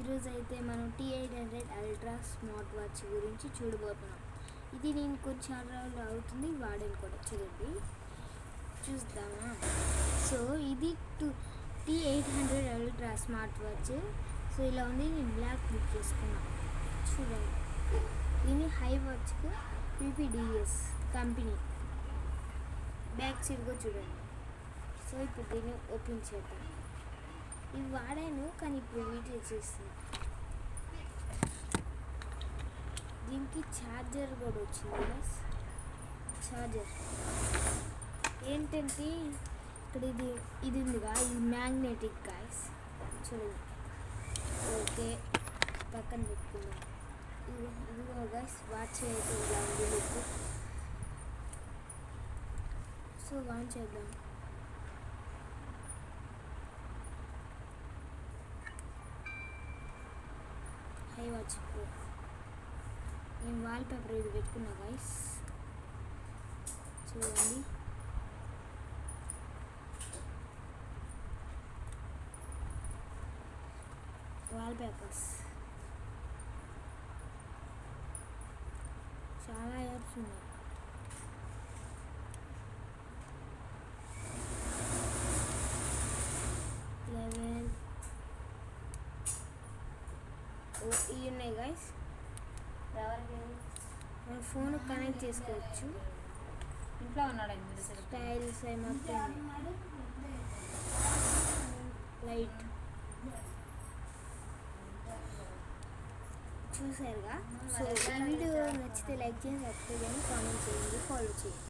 ఈరోజు అయితే మనం T800 అల్ట్రా స్మార్ట్ వాచ్ గురించి చూడబోతున్నాం. ఇది నేను కొంచెం రోజులు అవుతుంది వాడాను కూడా, చూద్దామా. సో ఇది T800 ultra smart watch. So ఇలా ఉంది. నేను బ్లాక్ బుక్ చేసుకున్నాను. చూడండి, దీని హై వాచ్కు PPDS కంపెనీ బ్యాక్ సైడ్ కూడా చూడండి. సో ఇప్పుడు దీన్ని ఓపెన్ చేద్దాం. ఇవి వాడాను కానీ ఇప్పుడు వీడియో చేస్తున్నా. దీనికి ఛార్జర్ కూడా వచ్చింది గైస్. ఛార్జర్ ఏంటంటే ఇక్కడ ఇది ఉందిగా, ఇది మ్యాగ్నెటిక్ గైస్. చూడండి. ఓకే, పక్కన పెట్టుకుందాం. ఇదిగో గైస్, వాచ్ అయితే ఇలా ఉంది లుక్. సో ఆన్ చేద్దాం. High watch pro. నేను వాల్ పేపర్ ఇది పెట్టుకున్నా గైస్. చూడండి, వాల్ పేపర్స్ చాలా యాప్స్ ఉన్నాయి. ఇవి ఉన్నాయి గైస్. మన ఫోన్ కనెక్ట్ చేసుకోవచ్చు. ఇంట్లో ఉన్నాడు స్టైల్స్ మొత్తం లైట్ చూసారుగా. సో ఈ వీడియో నచ్చితే లైక్ చేయండి, సబ్స్క్రైబ్ చేయండి, కామెంట్ చేయండి, ఫాలో చేయండి.